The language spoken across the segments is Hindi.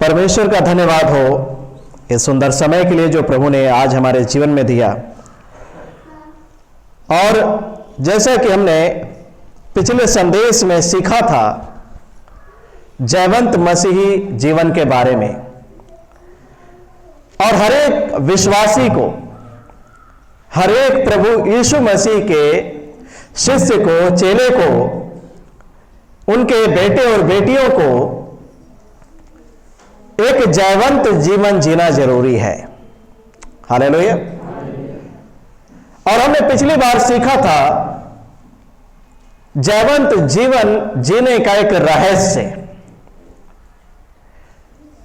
परमेश्वर का धन्यवाद हो इस सुंदर समय के लिए जो प्रभु ने आज हमारे जीवन में दिया। और जैसा कि हमने पिछले संदेश में सीखा था जयवंत मसीही जीवन के बारे में, और हर एक विश्वासी को, हर एक प्रभु यीशु मसीह के शिष्य को, चेले को, उनके बेटे और बेटियों को एक जयवंत जीवन जीना जरूरी है। हालेलुया। और हमने पिछली बार सीखा था जयवंत जीवन जीने का एक रहस्य।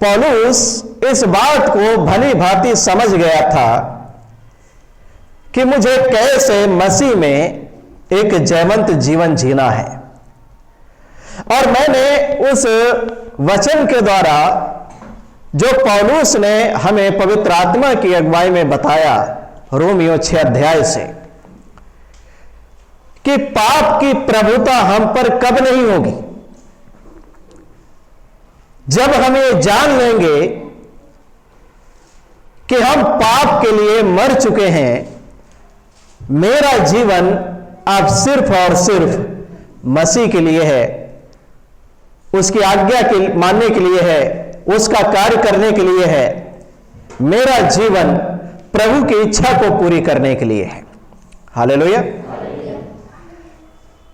पौलुस इस बात को भली भांति समझ गया था कि मुझे कैसे मसीह में एक जयवंत जीवन जीना है। और मैंने उस वचन के द्वारा जो पौलुस ने हमें पवित्र आत्मा की अगुवाई में बताया रोमियो 6 अध्याय से, कि पाप की प्रभुता हम पर कब नहीं होगी, जब हम ये जान लेंगे कि हम पाप के लिए मर चुके हैं। मेरा जीवन अब सिर्फ और सिर्फ मसीह के लिए है, उसकी आज्ञा के मानने के लिए है, उसका कार्य करने के लिए है। मेरा जीवन प्रभु की इच्छा को पूरी करने के लिए है। हालेलुया।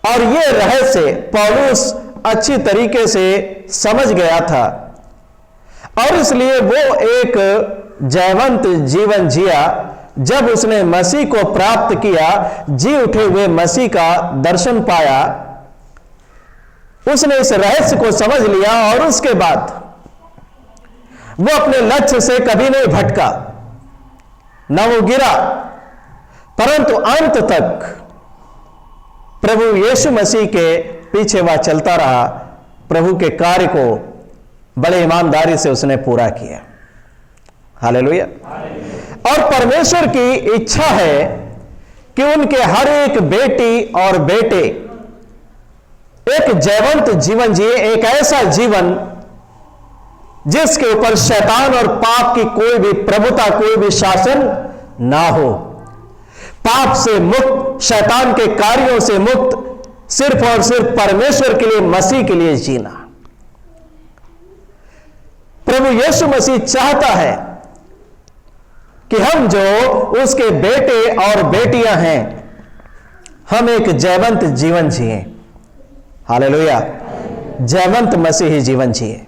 और यह रहस्य पौलुस अच्छी तरीके से समझ गया था, और इसलिए वो एक जयवंत जीवन जिया। जब उसने मसीह को प्राप्त किया, जी उठे हुए मसीह का दर्शन पाया, उसने इस रहस्य को समझ लिया, और उसके बाद वो अपने लक्ष्य से कभी नहीं भटका, न वो गिरा, परंतु अंत तक प्रभु यीशु मसीह के पीछे वह चलता रहा। प्रभु के कार्य को बड़े ईमानदारी से उसने पूरा किया। हालेलुया। और परमेश्वर की इच्छा है कि उनके हर एक बेटी और बेटे एक जयवंत जीवन जिए, एक ऐसा जीवन जिसके ऊपर शैतान और पाप की कोई भी प्रभुता, कोई भी शासन ना हो। पाप से मुक्त, शैतान के कार्यों से मुक्त, सिर्फ और सिर्फ परमेश्वर के लिए, मसीह के लिए जीना। प्रभु यीशु मसीह चाहता है कि हम जो उसके बेटे और बेटियां हैं, हम एक जयवंत जीवन जिए। हालेलुया। जयवंत मसीही जीवन जिए।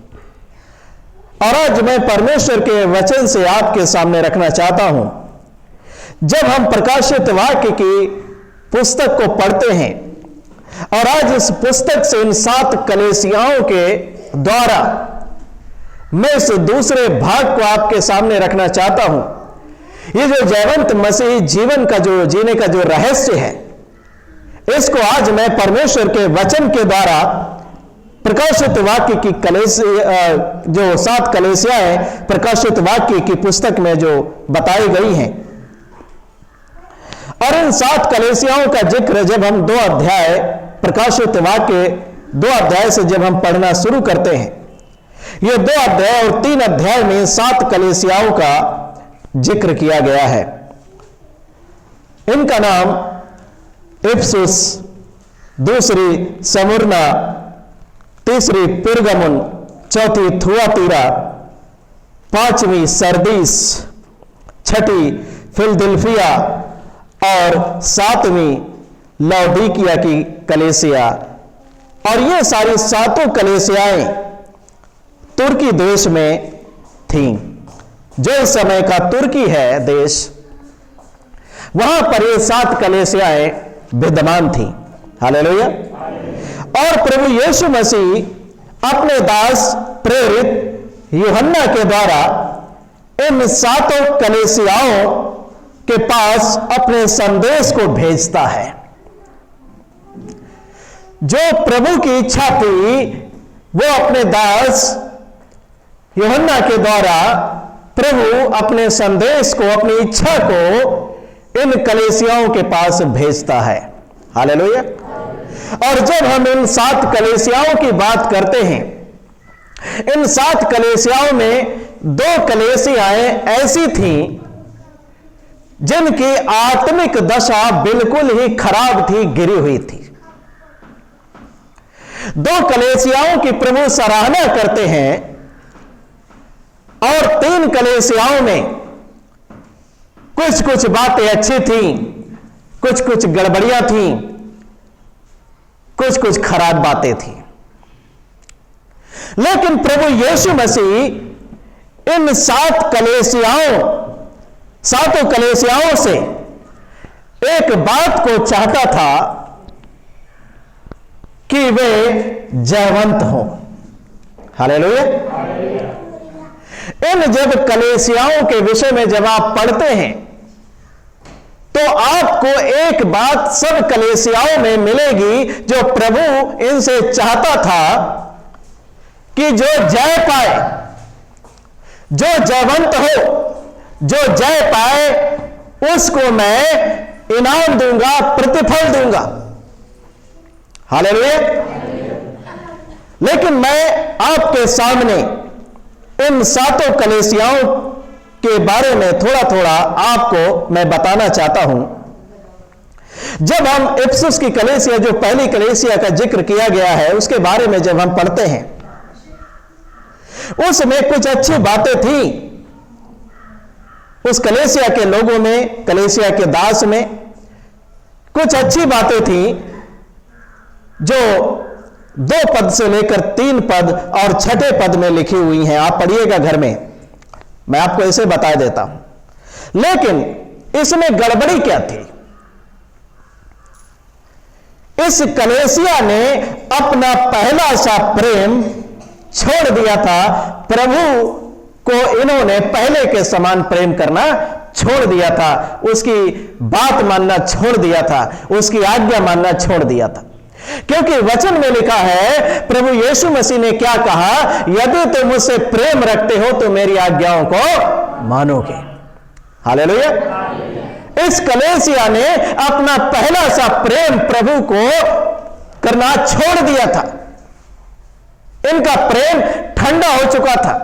और आज मैं परमेश्वर के वचन से आपके सामने रखना चाहता हूं। जब हम प्रकाशित वाक्य की पुस्तक को पढ़ते हैं, और आज इस पुस्तक से इन 7 कलीसियाओं के द्वारा मैं इस दूसरे भाग को आपके सामने रखना चाहता हूं। ये जो जयवंत मसीही जीवन का जो जीने का जो रहस्य है, इसको आज मैं परमेश्वर के वचन के द्वारा प्रकाशित वाक्य की जो 7 कलीसिया है, प्रकाशित वाक्य की पुस्तक में जो बताई गई हैं, और इन 7 कलीसियाओं का जिक्र जब हम 2 अध्याय प्रकाशित वाक्य 2 अध्याय से जब हम पढ़ना शुरू करते हैं, ये 2 अध्याय और 3 अध्याय में 7 कलीसियाओं का जिक्र किया गया है। इनका नाम इफिसुस, दूसरी स्मुरना, तीसरी पिरगमुन, चौथी थुआतीरा, 5वीं सरदीस, 6ठी फिलदिल्फिया और 7वीं लौदीकिया की कलीसिया। और ये सारी 7 कलीसियाएं तुर्की देश में थीं। जो इस समय का तुर्की है देश, वहां पर ये 7 कलीसियाएं विद्यमान थी। हालेलुया। और प्रभु यीशु मसीह अपने दास प्रेरित यूहन्ना के द्वारा इन 7 कलीसियाओं के पास अपने संदेश को भेजता है। जो प्रभु की इच्छा थी, वो अपने दास यूहन्ना के द्वारा प्रभु अपने संदेश को, अपनी इच्छा को इन कलीसियाओं के पास भेजता है। हालेलुया। और जब हम इन 7 कलीसियाओं की बात करते हैं, इन 7 कलीसियाओं में 2 कलीसियाएं ऐसी थीं जिनकी आत्मिक दशा बिल्कुल ही खराब थी, गिरी हुई थी। 2 कलीसियाओं की प्रभु सराहना करते हैं और 3 कलीसियाओं में कुछ कुछ बातें अच्छी थीं, कुछ कुछ गड़बड़ियां थीं, कुछ कुछ खराब बातें थीं। लेकिन प्रभु यीशु मसीह इन 7 कलीसियाओं से एक बात को चाहता था कि वे जयवंत हों। हालेलुया। इन जब कलीसियाओं के विषय में जब आप पढ़ते हैं तो आपको एक बात सब कलीसियाओं में मिलेगी जो प्रभु इनसे चाहता था कि जो जय पाए, जो जयवंत हो, जो जय पाए उसको मैं इनाम दूंगा, प्रतिफल दूंगा। हालेलुया। लेकिन मैं आपके सामने इन 7 कलीसियाओं के बारे में थोड़ा थोड़ा आपको मैं बताना चाहता हूं। जब हम इफिसुस की कलीसिया, जो पहली कलीसिया का जिक्र किया गया है, उसके बारे में जब हम पढ़ते हैं, उसमें कुछ अच्छी बातें थी। उस कलीसिया के लोगों में, कलीसिया के दास में कुछ अच्छी बातें थी जो 2 पद से लेकर 3 पद और 6ठे पद में लिखी हुई हैं। आप पढ़िएगा घर में, मैं आपको इसे बता देता हूं। लेकिन इसमें गड़बड़ी क्या थी? इस कलीसिया ने अपना पहला सा प्रेम छोड़ दिया था। प्रभु को इन्होंने पहले के समान प्रेम करना छोड़ दिया था, उसकी बात मानना छोड़ दिया था, उसकी आज्ञा मानना छोड़ दिया था। क्योंकि वचन में लिखा है, प्रभु यीशु मसीह ने क्या कहा? यदि तुम मुझसे प्रेम रखते हो तो मेरी आज्ञाओं को मानोगे। हालेलुया। इस कलीसिया ने अपना पहला सा प्रेम प्रभु को करना छोड़ दिया था। इनका प्रेम ठंडा हो चुका था।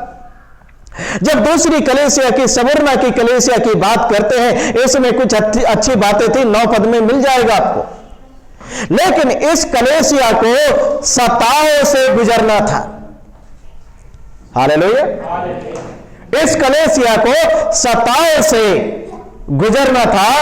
जब दूसरी कलीसिया की, स्मुरना की कलीसिया की बात करते हैं, इसमें कुछ अच्छी बातें थी, 9 पद में मिल जाएगा आपको। लेकिन इस कलीसिया को सताओं से गुजरना था। हालेलुया। इस कलीसिया को सताओं से गुजरना था।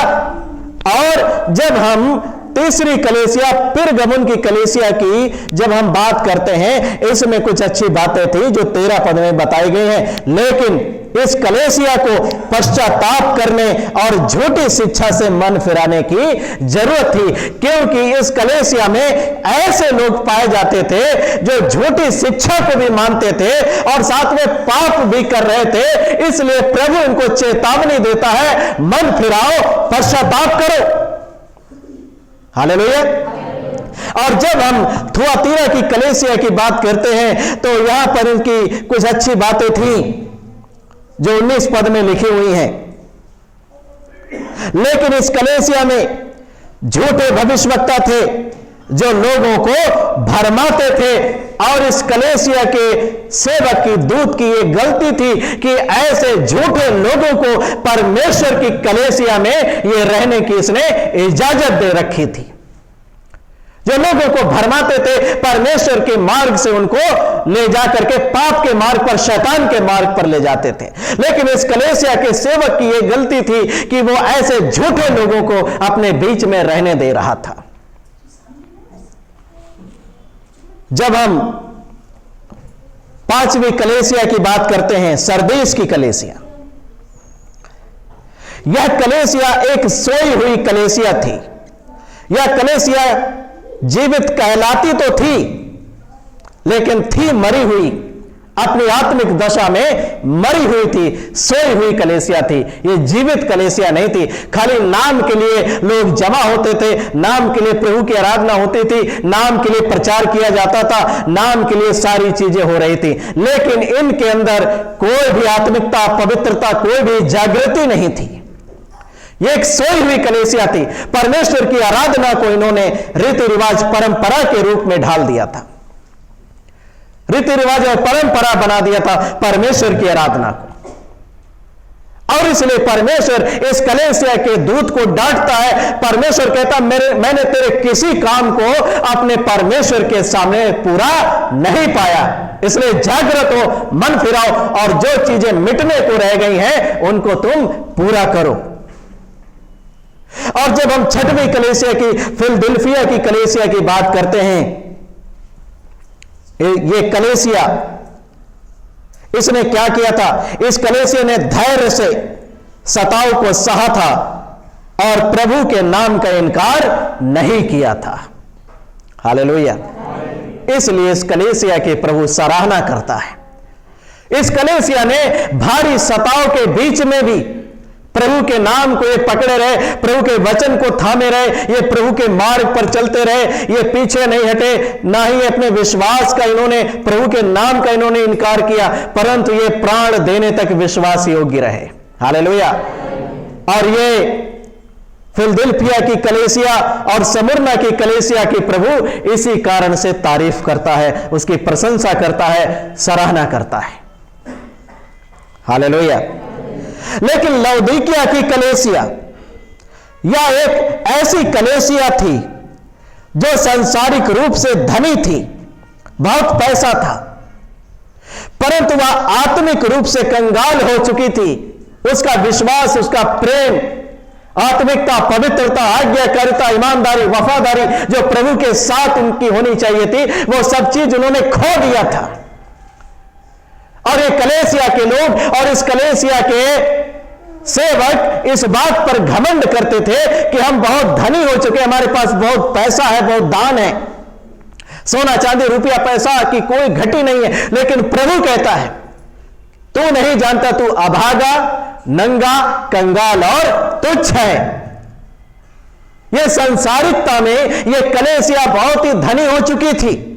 और जब हम तीसरी कलीसिया, पिरगमुन की कलीसिया की जब हम बात करते हैं, इसमें कुछ अच्छी बातें थी जो 13 पद में बताई गई हैं। लेकिन इस कलीसिया को पश्चाताप करने और झूठी शिक्षा से मन फिराने की जरूरत थी, क्योंकि इस कलीसिया में ऐसे लोग पाए जाते थे जो झूठी शिक्षा को भी मानते थे और साथ में पाप भी कर रहे थे। इसलिए प्रभु इनको चेतावनी देता है, मन फिराओ, पश्चाताप करो। हालेलुया। और जब हम थुआतीरा की कलीसिया की बात करते हैं तो यहां पर इनकी कुछ अच्छी बातें थी जो 19 पद में लिखी हुई हैं। लेकिन इस कलीसिया में झूठे भविष्यवक्ता थे जो लोगों को भरमाते थे। और इस कलीसिया के सेवक की, दूत की एक गलती थी कि ऐसे झूठे लोगों को परमेश्वर की कलीसिया में ये रहने की इसने इजाजत दे रखी थी, जो लोगों को भरमाते थे, परमेश्वर के मार्ग से उनको ले जाकर के पाप के मार्ग पर, शैतान के मार्ग पर ले जाते थे। लेकिन इस कलीसिया के सेवक की यह गलती थी कि वो ऐसे झूठे लोगों को अपने बीच में रहने दे रहा था। जब हम 5वीं कलीसिया की बात करते हैं, सरदीस की कलीसिया, यह कलीसिया एक सोई हुई कलीसिया थी। यह कलीसिया जीवित कहलाती तो थी, लेकिन थी मरी हुई, अपनी आत्मिक दशा में मरी हुई थी, सोई हुई कलीसिया थी। ये जीवित कलीसिया नहीं थी। खाली नाम के लिए लोग जमा होते थे, नाम के लिए प्रभु की आराधना होती थी, नाम के लिए प्रचार किया जाता था, नाम के लिए सारी चीजें हो रही थी, लेकिन इनके अंदर कोई भी आत्मिकता, पवित्रता, कोई भी जागृति नहीं थी। यह एक सोई हुई कलीसिया थी। परमेश्वर की आराधना को इन्होंने रीति रिवाज, परंपरा के रूप में ढाल दिया था। रीति रिवाज और परंपरा बना दिया था परमेश्वर की आराधना को। और इसलिए परमेश्वर इस कलीसिया के दूत को डांटता है। परमेश्वर कहता, मैंने तेरे किसी काम को अपने परमेश्वर के सामने पूरा नहीं पाया, इसलिए जागृत हो, मन फिराओ और जो चीजें मिटने को रह गई हैं उनको तुम पूरा करो। और जब हम छठवीं कलीसिया की, फिलदिल्फिया की कलीसिया की बात करते हैं, ये कलीसिया, इसने क्या किया था? इस कलीसिया ने धैर्य से सताव को सहा था और प्रभु के नाम का इनकार नहीं किया था। हालेलुया। इसलिए इस कलीसिया की प्रभु सराहना करता है। इस कलीसिया ने भारी सताव के बीच में भी प्रभु के नाम को ये पकड़े रहे, प्रभु के वचन को थामे रहे, ये प्रभु के मार्ग पर चलते रहे, ये पीछे नहीं हटे, ना ही अपने विश्वास का इन्होंने, प्रभु के नाम का इन्होंने इनकार किया, परंतु ये प्राण देने तक विश्वास योग्य रहे। हालेलुया। और ये फिलदिल्फिया की कलीसिया और स्मुरना की कलीसिया की प्रभु इसी कारण से तारीफ करता है, उसकी प्रशंसा करता है, सराहना करता है। हालेलुया। लेकिन लौदीकिया की कलीसिया यह एक ऐसी कलीसिया थी जो सांसारिक रूप से धनी थी, बहुत पैसा था, परंतु वह आत्मिक रूप से कंगाल हो चुकी थी। उसका विश्वास, उसका प्रेम, आत्मिकता, पवित्रता, आज्ञाकारिता, ईमानदारी, वफादारी जो प्रभु के साथ उनकी होनी चाहिए थी, वो सब चीज उन्होंने खो दिया था। और ये कलीसिया के लोग और इस कलीसिया के सेवक इस बात पर घमंड करते थे कि हम बहुत धनी हो चुके, हमारे पास बहुत पैसा है, बहुत दान है, सोना चांदी रुपया पैसा की कोई घटी नहीं है। लेकिन प्रभु कहता है, तू नहीं जानता, तू अभागा, नंगा, कंगाल और तुच्छ है। यह सांसारिकता में यह कलीसिया बहुत ही धनी हो चुकी थी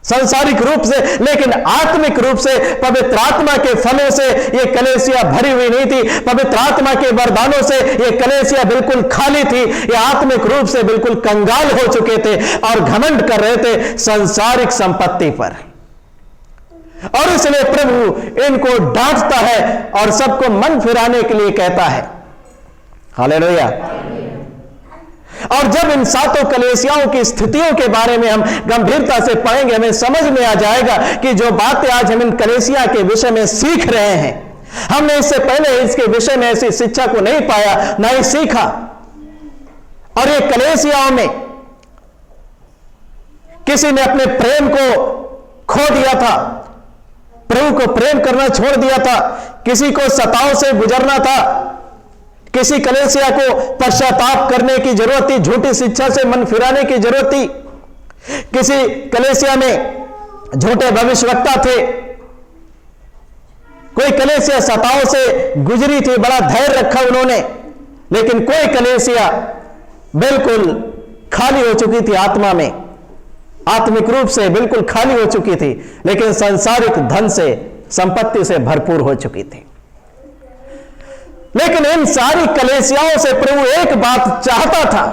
सांसारिक रूप से, लेकिन आत्मिक रूप से पवित्र आत्मा के फलों से यह कलीसिया भरी हुई नहीं थी। पवित्र आत्मा के वरदानों से यह कलीसिया बिल्कुल खाली थी। यह आत्मिक रूप से बिल्कुल कंगाल हो चुके थे और घमंड कर रहे थे सांसारिक संपत्ति पर। और इसलिए प्रभु इनको डांटता है और सबको मन फिराने के लिए कहता है। हालेलुया। और जब इन सातों कलीसियाओं की स्थितियों के बारे में हम गंभीरता से पढ़ेंगे, हमें समझ में आ जाएगा कि जो बातें आज हम इन कलीसिया के विषय में सीख रहे हैं, हमने इससे पहले इसके विषय में ऐसी शिक्षा को नहीं पाया, ना ही सीखा। और ये कलीसियाओं में किसी ने अपने प्रेम को खो दिया था, प्रभु को प्रेम करना छोड़ दिया था, किसी को सताव से गुजरना था, किसी कलीसिया को पश्चाताप करने की जरूरत थी, झूठी शिक्षा से मन फिराने की जरूरत थी, किसी कलीसिया में झूठे भविष्यवक्ता थे, कोई कलीसिया सताव से गुजरी थी, बड़ा धैर्य रखा उन्होंने, लेकिन कोई कलीसिया बिल्कुल खाली हो चुकी थी आत्मा में, आत्मिक रूप से बिल्कुल खाली हो चुकी थी, लेकिन सांसारिक धन से, संपत्ति से भरपूर हो चुकी थी। लेकिन इन सारी कलीसियाओं से प्रभु एक बात चाहता था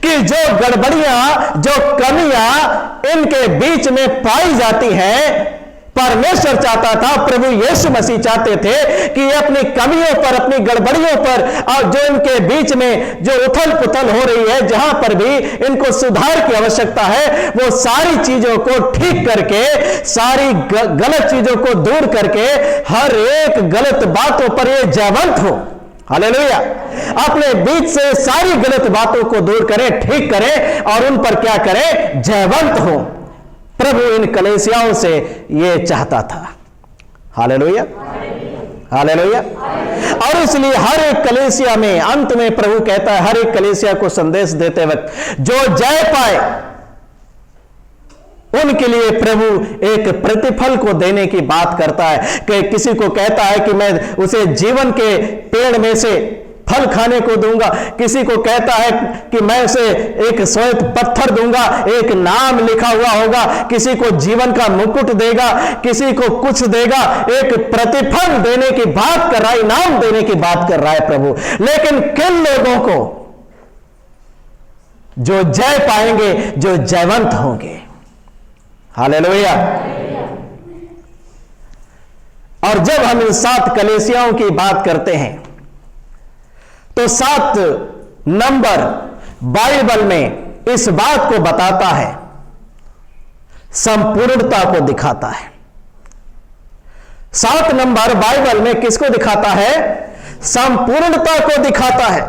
कि जो गड़बड़ियां, जो कमियां इनके बीच में पाई जाती हैं, परमेश्वर चाहता था, प्रभु यीशु मसीह चाहते थे कि अपनी कमियों पर, अपनी गड़बड़ियों पर और जो इनके बीच में जो उथल पुथल हो रही है, जहां पर भी इनको सुधार की आवश्यकता है, वो सारी चीजों को ठीक करके, सारी गलत चीजों को दूर करके, हर एक गलत बातों पर ये जयवंत हो। हालेलुया। अपने बीच से सारी गलत बातों को दूर करें, ठीक करें और उन पर क्या करें? जयवंत हो। प्रभु इन कलीसियाओं से यह चाहता था। Hallelujah, hallelujah. और इसलिए हर एक कलीसिया में अंत में प्रभु कहता है, हर एक कलीसिया को संदेश देते वक्त जो जय पाए उनके लिए प्रभु एक प्रतिफल को देने की बात करता है। कि किसी को कहता है कि मैं उसे जीवन के पेड़ में से फल खाने को दूंगा, किसी को कहता है कि मैं उसे एक श्वेत पत्थर दूंगा, एक नाम लिखा हुआ होगा, किसी को जीवन का मुकुट देगा, किसी को कुछ देगा, एक प्रतिफल देने की बात कर रहा है, इनाम देने की बात कर रहा है प्रभु। लेकिन किन लोगों को? जो जय पाएंगे, जो जयवंत होंगे। हालेलुया। और जब हम इन 7 कलीसियाओं की बात करते हैं तो 7 नंबर बाइबल में इस बात को बताता है, संपूर्णता को दिखाता है। 7 नंबर बाइबल में किसको दिखाता है? संपूर्णता को दिखाता है।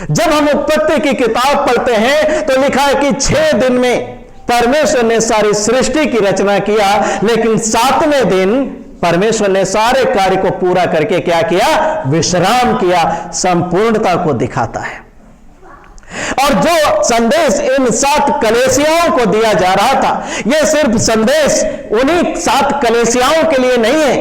जब हम उत्पत्ति की किताब पढ़ते हैं तो लिखा है कि 6 दिन में परमेश्वर ने सारी सृष्टि की रचना किया, लेकिन 7वें दिन परमेश्वर ने सारे कार्य को पूरा करके क्या किया? विश्राम किया। संपूर्णता को दिखाता है। और जो संदेश इन 7 कलीसियाओं को दिया जा रहा था, यह सिर्फ संदेश उन्हीं 7 कलीसियाओं के लिए नहीं है।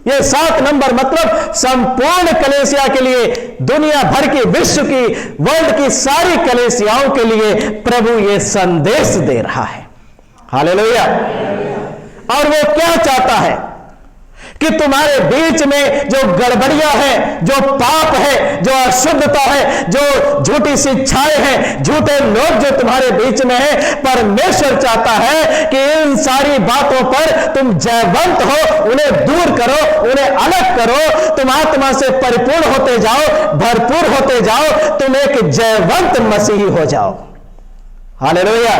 यह 7 नंबर मतलब संपूर्ण कलीसिया के लिए, दुनिया भर की, विश्व की, वर्ल्ड की सारी कलीसियाओं के लिए प्रभु यह संदेश दे रहा है। हालेलुया। और वो क्या चाहता है कि तुम्हारे बीच में जो गड़बड़ियां हैं, जो पाप है, जो अशुद्धता है, जो झूठी शिक्षाएं हैं, झूठे लोग जो तुम्हारे बीच में हैं, परमेश्वर चाहता है कि इन सारी बातों पर तुम जयवंत हो, उन्हें दूर करो, उन्हें अलग करो। तुम आत्मा से परिपूर्ण होते जाओ, भरपूर होते जाओ, तुम एक जयवंत मसीही हो जाओ। हालेलुया।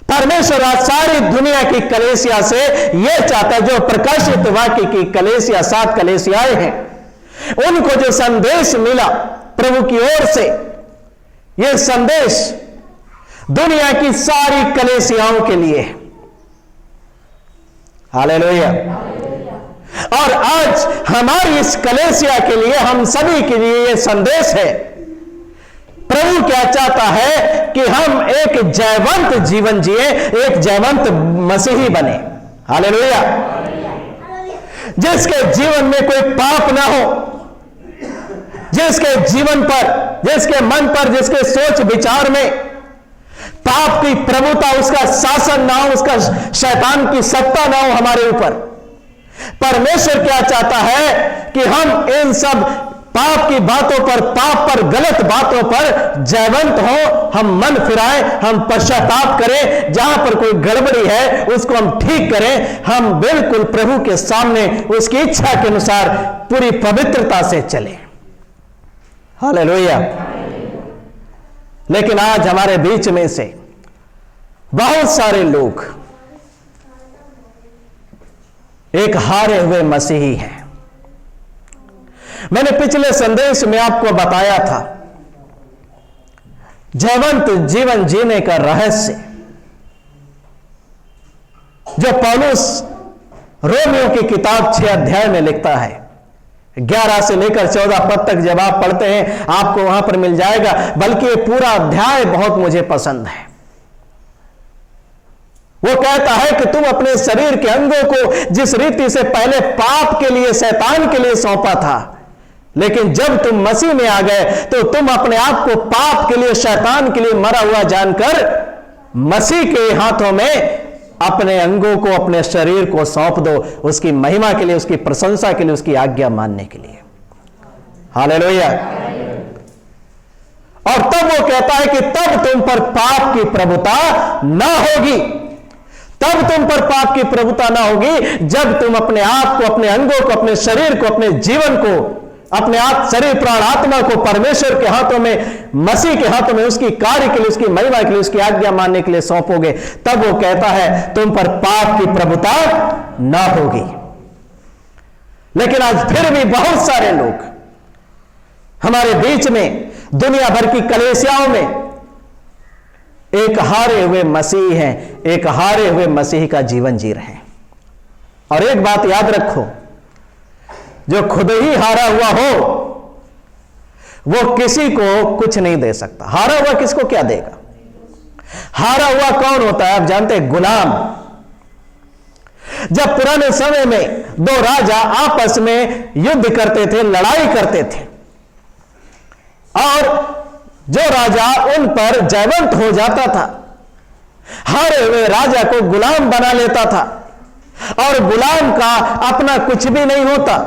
परमेश्वर आज सारी दुनिया की कलीसिया से यह चाहता है, जो प्रकाशित वाक्य की कलीसिया 7 कलीसियाएं हैं, उनको जो संदेश मिला प्रभु की ओर से, यह संदेश दुनिया की सारी कलीसियाओं के लिए है। हालेलुया। और आज हमारी इस कलीसिया के लिए, हम सभी के लिए यह संदेश है। प्रभु क्या चाहता है कि हम एक जयवंत जीवन जिए, एक जयवंत मसीही बने। हालेलुया। जिसके जीवन में कोई पाप ना हो, जिसके जीवन पर, जिसके मन पर, जिसके सोच विचार में पाप की प्रभुता, उसका शासन ना हो, उसका शैतान की सत्ता ना हो हमारे ऊपर। परमेश्वर क्या चाहता है कि हम इन सब पाप की बातों पर, पाप पर, गलत बातों पर जयवंत हो, हम मन फिराएं, हम पश्चाताप करें, जहां पर कोई गड़बड़ी है उसको हम ठीक करें, हम बिल्कुल प्रभु के सामने उसकी इच्छा के अनुसार पूरी पवित्रता से चलें। हालेलुया। लेकिन आज हमारे बीच में से बहुत सारे लोग एक हारे हुए मसीही हैं। मैंने पिछले संदेश में आपको बताया था जयवंत जीवन जीने का रहस्य, जो पौलुस रोमियो की किताब 6 अध्याय में लिखता है। 11 से लेकर 14 पद तक जब आप पढ़ते हैं आपको वहां पर मिल जाएगा। बल्कि पूरा अध्याय बहुत मुझे पसंद है। वो कहता है कि तुम अपने शरीर के अंगों को जिस रीति से पहले पाप के लिए, शैतान के लिए सौंपा था, लेकिन जब तुम मसीह में आ गए तो तुम अपने आप को पाप के लिए, शैतान के लिए मरा हुआ जानकर मसीह के हाथों में अपने अंगों को, अपने शरीर को सौंप दो, उसकी महिमा के लिए, उसकी प्रशंसा के लिए, उसकी आज्ञा मानने के लिए। हालेलुया। और तब वो कहता है कि तब तुम पर पाप की प्रभुता ना होगी। तब तुम पर पाप की प्रभुता ना होगी जब तुम अपने आप को, अपने अंगों को, अपने शरीर को, अपने जीवन को, अपने आप, शरीर, प्राण, आत्मा को परमेश्वर के हाथों में, मसीह के हाथों में, उसकी कार्य के लिए, उसकी महिमा के लिए, उसकी आज्ञा मानने के लिए सौंपोगे। तब वो कहता है तुम पर पाप की प्रभुता ना होगी। लेकिन आज फिर भी बहुत सारे लोग हमारे बीच में, दुनिया भर की कलीसियाओं में एक हारे हुए मसीह हैं, एक हारे हुए मसीह का जीवन जी रहे हैं। और एक बात याद रखो, जो खुद ही हारा हुआ हो वो किसी को कुछ नहीं दे सकता। हारा हुआ किसको क्या देगा? हारा हुआ कौन होता है? आप जानते हैं, गुलाम। जब पुराने समय में 2 राजा आपस में युद्ध करते थे, लड़ाई करते थे, और जो राजा उन पर जयवंत हो जाता था, हारे हुए राजा को गुलाम बना लेता था, और गुलाम का अपना कुछ भी नहीं होता।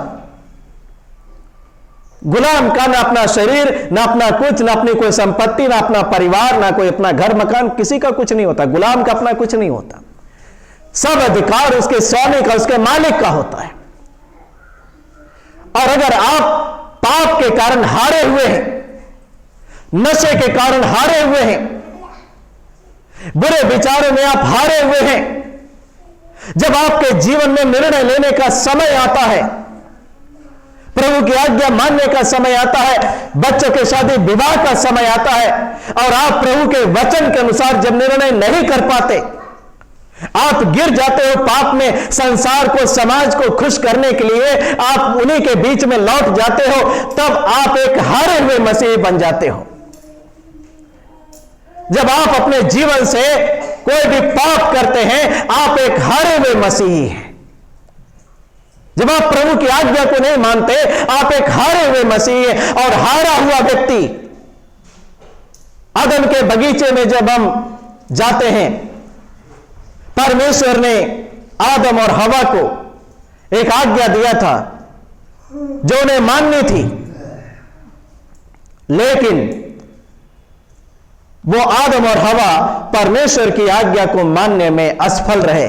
गुलाम का ना अपना शरीर, ना अपना कुछ, ना अपनी कोई संपत्ति, ना अपना परिवार, ना कोई अपना घर मकान, किसी का कुछ नहीं होता। गुलाम का अपना कुछ नहीं होता। सब अधिकार उसके स्वामी का, उसके मालिक का होता है। और अगर आप पाप के कारण हारे हुए हैं, नशे के कारण हारे हुए हैं, बुरे विचारों में आप हारे हुए हैं, जब आपके जीवन में निर्णय लेने का समय आता है, प्रभु की आज्ञा मानने का समय आता है, बच्चों के शादी विवाह का समय आता है, और आप प्रभु के वचन के अनुसार जब निर्णय नहीं कर पाते, आप गिर जाते हो पाप में, संसार को, समाज को खुश करने के लिए आप उन्हीं के बीच में लौट जाते हो, तब आप एक हारे हुए मसीही बन जाते हो। जब आप अपने जीवन से कोई भी पाप करते हैं, आप एक हारे हुए मसीही हैं। जब आप प्रभु की आज्ञा को नहीं मानते, आप एक हारे हुए मसीही हैं। और हारा हुआ व्यक्ति, अदन के बगीचे में जब हम जाते हैं, परमेश्वर ने आदम और हवा को एक आज्ञा दिया था जो उन्हें माननी थी, लेकिन वो आदम और हवा परमेश्वर की आज्ञा को मानने में असफल रहे।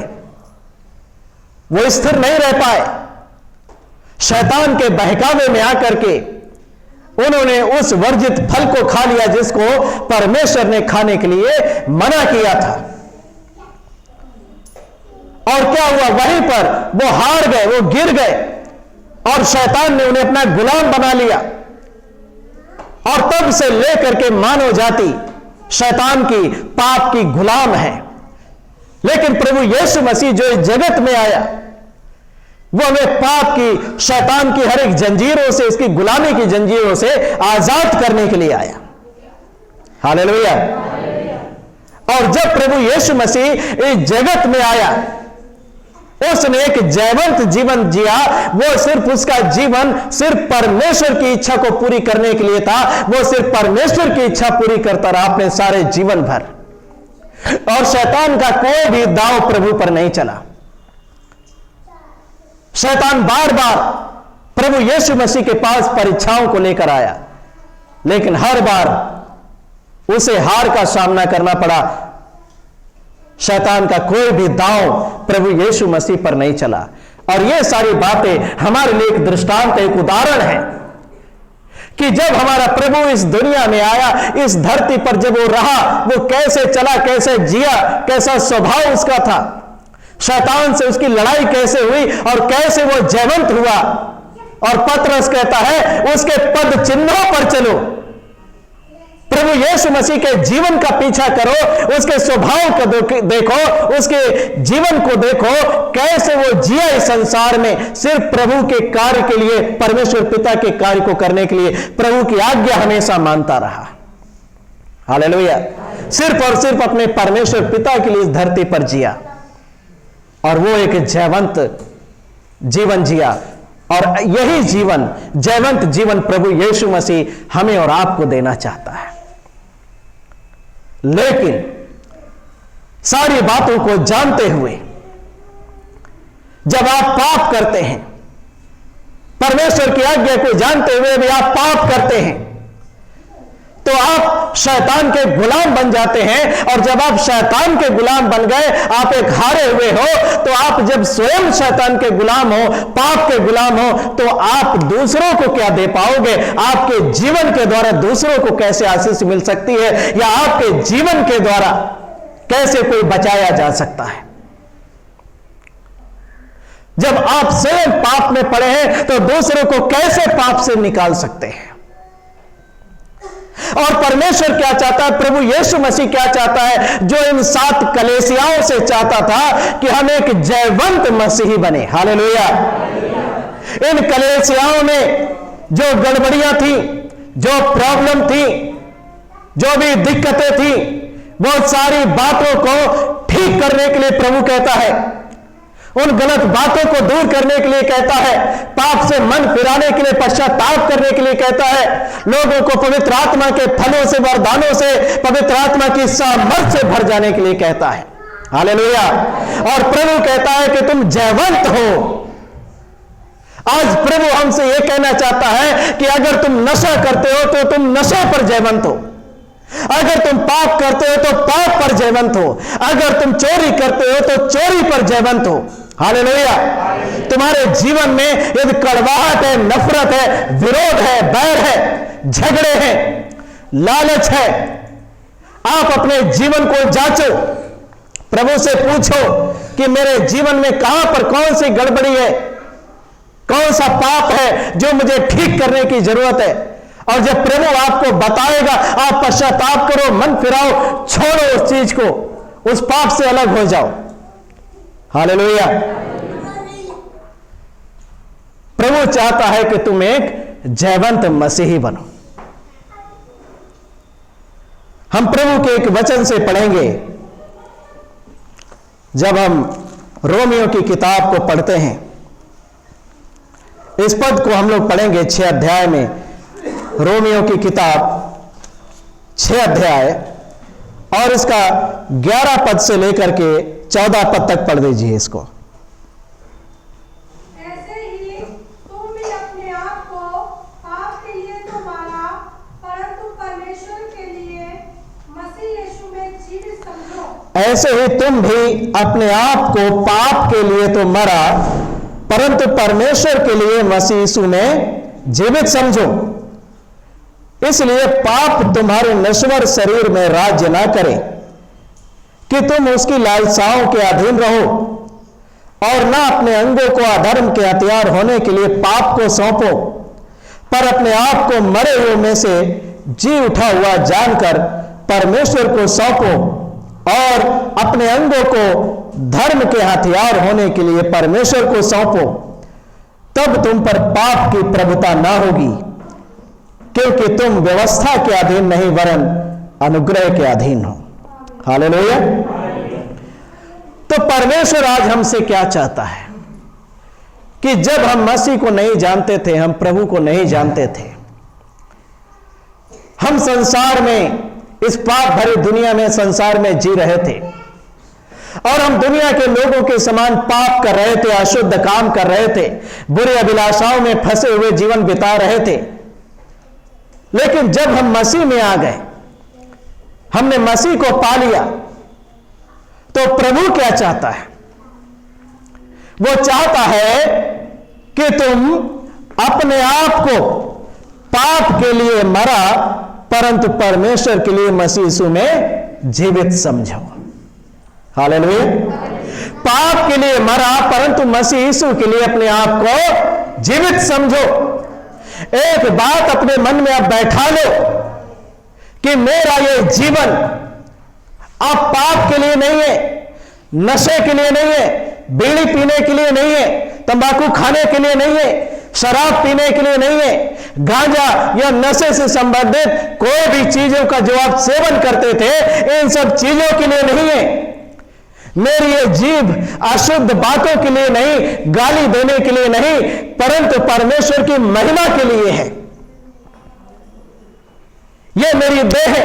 वो स्थिर नहीं रह पाए। शैतान के बहकावे में आकर के उन्होंने उस वर्जित फल को खा लिया जिसको परमेश्वर ने खाने के लिए मना किया था। और क्या हुआ? वहीं पर वो हार गए, वो गिर गए, और शैतान ने उन्हें अपना गुलाम बना लिया। और तब से लेकर के मानव जाति शैतान की, पाप की गुलाम है। लेकिन प्रभु यीशु मसीह जो इस जगत में आया, वो हमें पाप की, शैतान की हर एक जंजीरों से, इसकी गुलामी की जंजीरों से आजाद करने के लिए आया। हालेलुया। और जब प्रभु यीशु मसीह इस जगत में आया, उसने एक जयवंत जीवन जिया। वो सिर्फ, उसका जीवन सिर्फ परमेश्वर की इच्छा को पूरी करने के लिए था। वो सिर्फ परमेश्वर की इच्छा पूरी करता रहा अपने सारे जीवन भर। और शैतान का कोई भी दांव प्रभु पर नहीं चला। शैतान बार बार प्रभु यीशु मसीह के पास परीक्षाओं को लेकर आया, लेकिन हर बार उसे हार का सामना करना पड़ा। शैतान का कोई भी दांव प्रभु यीशु मसीह पर नहीं चला। और ये सारी बातें हमारे लिए एक दृष्टांत, एक उदाहरण है कि जब हमारा प्रभु इस दुनिया में आया, इस धरती पर जब वो रहा, वो कैसे चला, कैसे जिया, कैसा स्वभाव उसका था, शैतान से उसकी लड़ाई कैसे हुई और कैसे वो जयवंत हुआ। और पतरस कहता है, उसके पद चिन्हों पर चलो, प्रभु यीशु मसीह के जीवन का पीछा करो, उसके स्वभाव को देखो, उसके जीवन को देखो, कैसे वो जिया इस संसार में सिर्फ प्रभु के कार्य के लिए, परमेश्वर पिता के कार्य को करने के लिए प्रभु की आज्ञा हमेशा मानता रहा। हालेलुया। सिर्फ और सिर्फ अपने परमेश्वर पिता के लिए इस धरती पर जिया, और वो एक जयवंत जीवन जिया। और यही जीवन, जयवंत जीवन प्रभु यीशु मसीह हमें और आपको देना चाहता है। लेकिन सारी बातों को जानते हुए जब आप पाप करते हैं, परमेश्वर की आज्ञा को जानते हुए भी आप पाप करते हैं, तो आप शैतान के गुलाम बन जाते हैं। और जब आप शैतान के गुलाम बन गए, आप एक हारे हुए हो, तो आप जब स्वयं शैतान के गुलाम हो, पाप के गुलाम हो, तो आप दूसरों को क्या दे पाओगे? आपके जीवन के द्वारा दूसरों को कैसे आशीष मिल सकती है, या आपके जीवन के द्वारा कैसे कोई बचाया जा सकता है? जब आप स्वयं पाप में पड़े हैं, तो दूसरों को कैसे पाप से निकाल सकते हैं? और परमेश्वर क्या चाहता है, प्रभु यीशु मसीह क्या चाहता है, जो इन 7 कलीसियाओं से चाहता था कि हम एक जयवंत मसीही बने। हालेलुया। इन कलीसियाओं में जो गड़बड़ियां थी, जो प्रॉब्लम थी, जो भी दिक्कतें थी, वो सारी बातों को ठीक करने के लिए प्रभु कहता है, उन गलत बातों को दूर करने के लिए कहता है, पाप से मन फिराने के लिए, पश्चाताप करने के लिए कहता है, लोगों को पवित्र आत्मा के फलों से, वरदानों से, पवित्र आत्मा की सामर्थ से भर जाने के लिए कहता है। हालेलुया। और प्रभु कहता है कि तुम जयवंत हो, आज प्रभु हमसे यह कहना चाहता है कि अगर तुम नशा करते हो तो तुम नशे पर जयवंत हो, अगर तुम पाप करते हो तो पाप पर जयवंत हो, अगर तुम चोरी करते हो तो चोरी पर जयवंत हो। हालेलुया। तुम्हारे जीवन में यदि कड़वाहट है, नफरत है, विरोध है, बैर है, झगड़े हैं, लालच है, आप अपने जीवन को जांचो, प्रभु से पूछो कि मेरे जीवन में कहां पर कौन सी गड़बड़ी है, कौन सा पाप है जो मुझे ठीक करने की जरूरत है। और जब प्रभु आपको बताएगा, आप पश्चाताप करो, मन फिराओ, छोड़ो उस चीज को, उस पाप से अलग हो जाओ। हालेलुया। प्रभु चाहता है कि तुम एक जयवंत मसीही बनो। हम प्रभु के एक वचन से पढ़ेंगे, जब हम रोमियो की किताब को पढ़ते हैं, इस पद को हम लोग पढ़ेंगे 6 अध्याय में। रोमियो की किताब 6 अध्याय और इसका 11 पद से लेकर के 14 पद तक पढ़ दीजिए इसको। ऐसे ही तुम भी अपने आप को पाप के लिए तो मारा, परंतु परमेश्वर के लिए मसीह यीशु में जीवित समझो। ऐसे ही तुम भी अपने आप को पाप के लिए तो मरा, परंतु परमेश्वर के लिए मसीह यीशु में जीवित समझो। इसलिए पाप तुम्हारे नश्वर शरीर में राज्य ना करे कि तुम उसकी लालसाओं के अधीन रहो, और ना अपने अंगों को अधर्म के हथियार होने के लिए पाप को सौंपो, पर अपने आप को मरे हुए में से जी उठा हुआ जानकर परमेश्वर को सौंपो, और अपने अंगों को धर्म के हथियार होने के लिए परमेश्वर को सौंपो। तब तुम पर पाप की प्रभुता ना होगी, क्योंकि तुम व्यवस्था के अधीन नहीं वरन अनुग्रह के अधीन हो। हालेलुया। तो परमेश्वर आज हमसे क्या चाहता है कि जब हम मसीह को नहीं जानते थे, हम प्रभु को नहीं जानते थे, हम संसार में, इस पाप भरी दुनिया में, संसार में जी रहे थे, और हम दुनिया के लोगों के समान पाप कर रहे थे, अशुद्ध काम कर रहे थे, बुरी अभिलाषाओं में फंसे हुए जीवन बिता रहे थे। लेकिन जब हम मसीह में आ गए, हमने मसीह को पा लिया, तो प्रभु क्या चाहता है? वो चाहता है कि तुम अपने आप को पाप के लिए मरा, परंतु परमेश्वर के लिए मसीह यीशु में जीवित समझो। हालेलुया। पाप के लिए मरा, परंतु मसीह यीशु के लिए अपने आप को जीवित समझो। एक बात अपने मन में अब बैठा लो कि मेरा ये जीवन अब पाप के लिए नहीं है, नशे के लिए नहीं है, बीड़ी पीने के लिए नहीं है, तंबाकू खाने के लिए नहीं है, शराब पीने के लिए नहीं है, गांजा या नशे से संबंधित कोई भी चीजों का जो आप सेवन करते थे, इन सब चीजों के लिए नहीं है। मेरी ये जीभ अशुद्ध बातों के लिए नहीं, गाली देने के लिए नहीं, परंतु परमेश्वर की महिमा के लिए है। ये मेरी देह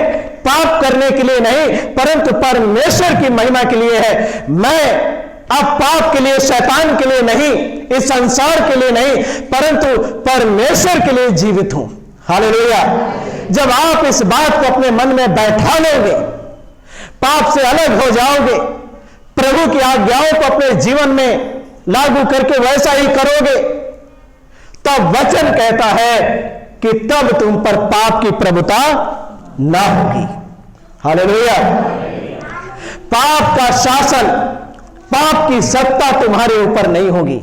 पाप करने के लिए नहीं, परंतु परमेश्वर की महिमा के लिए है। मैं अब पाप के लिए, शैतान के लिए नहीं, इस संसार के लिए नहीं, परंतु परमेश्वर के लिए जीवित हूं। हालेलुया। जब आप इस बात को अपने मन में बैठा लोगे, पाप से अलग हो जाओगे, प्रभु की आज्ञाओं को अपने जीवन में लागू करके वैसा ही करोगे, तब वचन कहता है कि तब तुम पर पाप की प्रभुता ना होगी। हालेलुया। पाप का शासन, पाप की सत्ता तुम्हारे ऊपर नहीं होगी,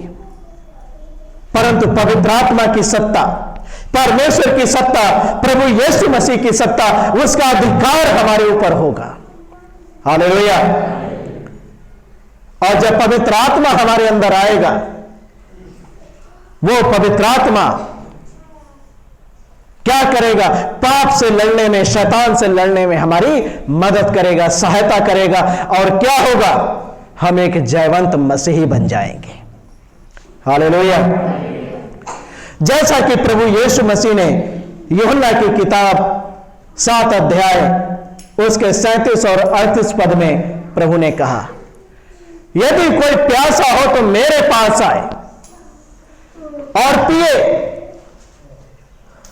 परंतु पवित्र आत्मा की सत्ता, परमेश्वर की सत्ता, प्रभु यीशु मसीह की सत्ता, उसका अधिकार हमारे ऊपर होगा। हालेलुया। और जब पवित्र आत्मा हमारे अंदर आएगा, वो पवित्र आत्मा क्या करेगा? पाप से लड़ने में, शैतान से लड़ने में हमारी मदद करेगा, सहायता करेगा, और क्या होगा? हम एक जयवंत मसीही बन जाएंगे। हालेलुया। जैसा कि प्रभु यीशु मसीह ने यूहन्ना की किताब 7 अध्याय उसके 37 और 38 पद में प्रभु ने कहा, यदि कोई प्यासा हो तो मेरे पास आए और पिए,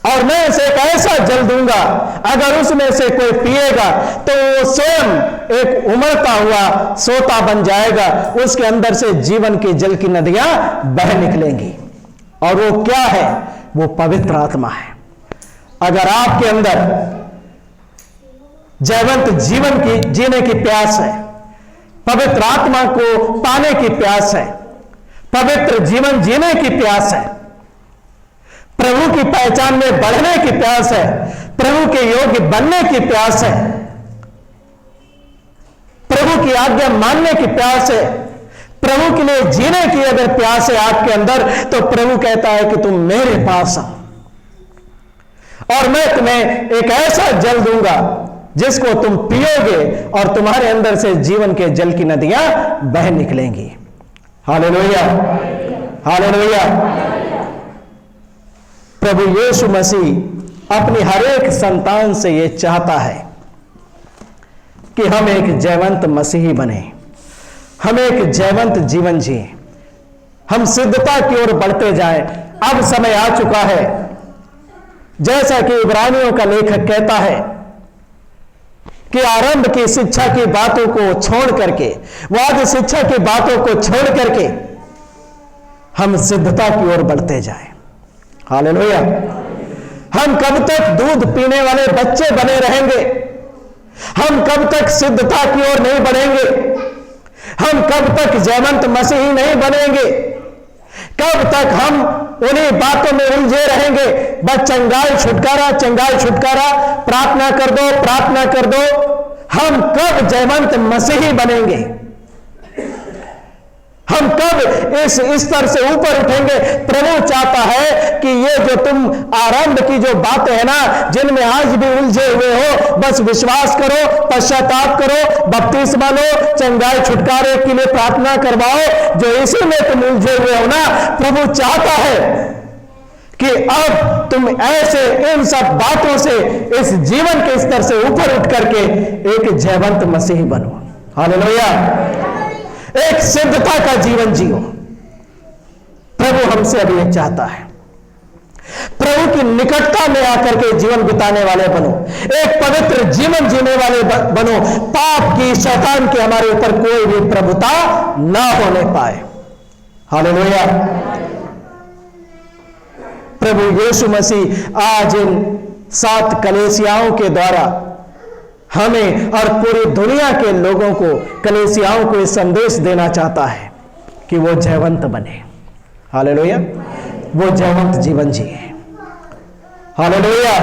और मैं इसे एक ऐसा जल दूंगा, अगर उसमें से कोई पिएगा तो वो स्वयं एक उमड़ता हुआ सोता बन जाएगा, उसके अंदर से जीवन के जल की नदियां बह निकलेंगी। और वो क्या है? वो पवित्र आत्मा है। अगर आपके अंदर जयवंत जीवन की जीने की प्यास है, पवित्र आत्मा को पाने की प्यास है, पवित्र जीवन जीने की प्यास है, प्रभु की पहचान में बढ़ने की प्यास है, प्रभु के योग्य बनने की प्यास है, प्रभु की आज्ञा मानने की प्यास है, प्रभु के लिए जीने की अगर प्यास है आपके अंदर, तो प्रभु कहता है कि तुम मेरे पास आओ और मैं तुम्हें एक ऐसा जल दूंगा जिसको तुम पियोगे और तुम्हारे अंदर से जीवन के जल की नदियां बह निकलेंगी। Hallelujah, hallelujah. प्रभु यीशु मसीह अपनी हर एक संतान से यह चाहता है कि हम एक जयवंत मसीही बने, हम एक जयवंत जीवन जिए, हम सिद्धता की ओर बढ़ते जाएं। अब समय आ चुका है, जैसा कि इब्रानियों का लेखक कहता है कि आरंभ की शिक्षा की बातों को छोड़ करके, वाद शिक्षा की बातों को छोड़ करके हम सिद्धता की ओर बढ़ते जाएं। हालेलुया। हम कब तक दूध पीने वाले बच्चे बने रहेंगे? हम कब तक सिद्धता की ओर नहीं बढ़ेंगे? हम कब तक जयवंत मसीही नहीं बनेंगे? कब तक हम उन्हीं बातों में उलझे रहेंगे? बस चंगाल छुटकारा, चंगाल छुटकारा, प्रार्थना कर दो, प्रार्थना कर दो। हम कब जयवंत मसीही बनेंगे? हम कब इस स्तर से ऊपर उठेंगे? प्रभु चाहता है कि ये जो तुम आरंभ की जो बातें हैं ना, जिनमें आज भी उलझे हुए हो, बस विश्वास करो, पश्चाताप करो, बपतिस्मा लो, चंगाई छुटकारे के लिए प्रार्थना करवाओ। जो इसी में तुम उलझे हुए हो ना, प्रभु चाहता है कि अब तुम ऐसे इन सब बातों से, इस जीवन के स्तर से ऊपर उठ करके एक जयवंत मसीही बनो। हालेलुया। एक सिद्धता का जीवन जियो। प्रभु हमसे अब यह चाहता है, प्रभु की निकटता में आकर के जीवन बिताने वाले बनो, एक पवित्र जीवन जीने वाले बनो, पाप की, शैतान की हमारे ऊपर कोई भी प्रभुता ना होने पाए। हालेलुया। प्रभु यीशु मसीह आज इन 7 कलीसियाओं के द्वारा हमें और पूरी दुनिया के लोगों को, कलीसियाओं को यह संदेश देना चाहता है कि वो जयवंत बने। हालेलुया। वो जयवंत जीवन जिए। हालेलुया।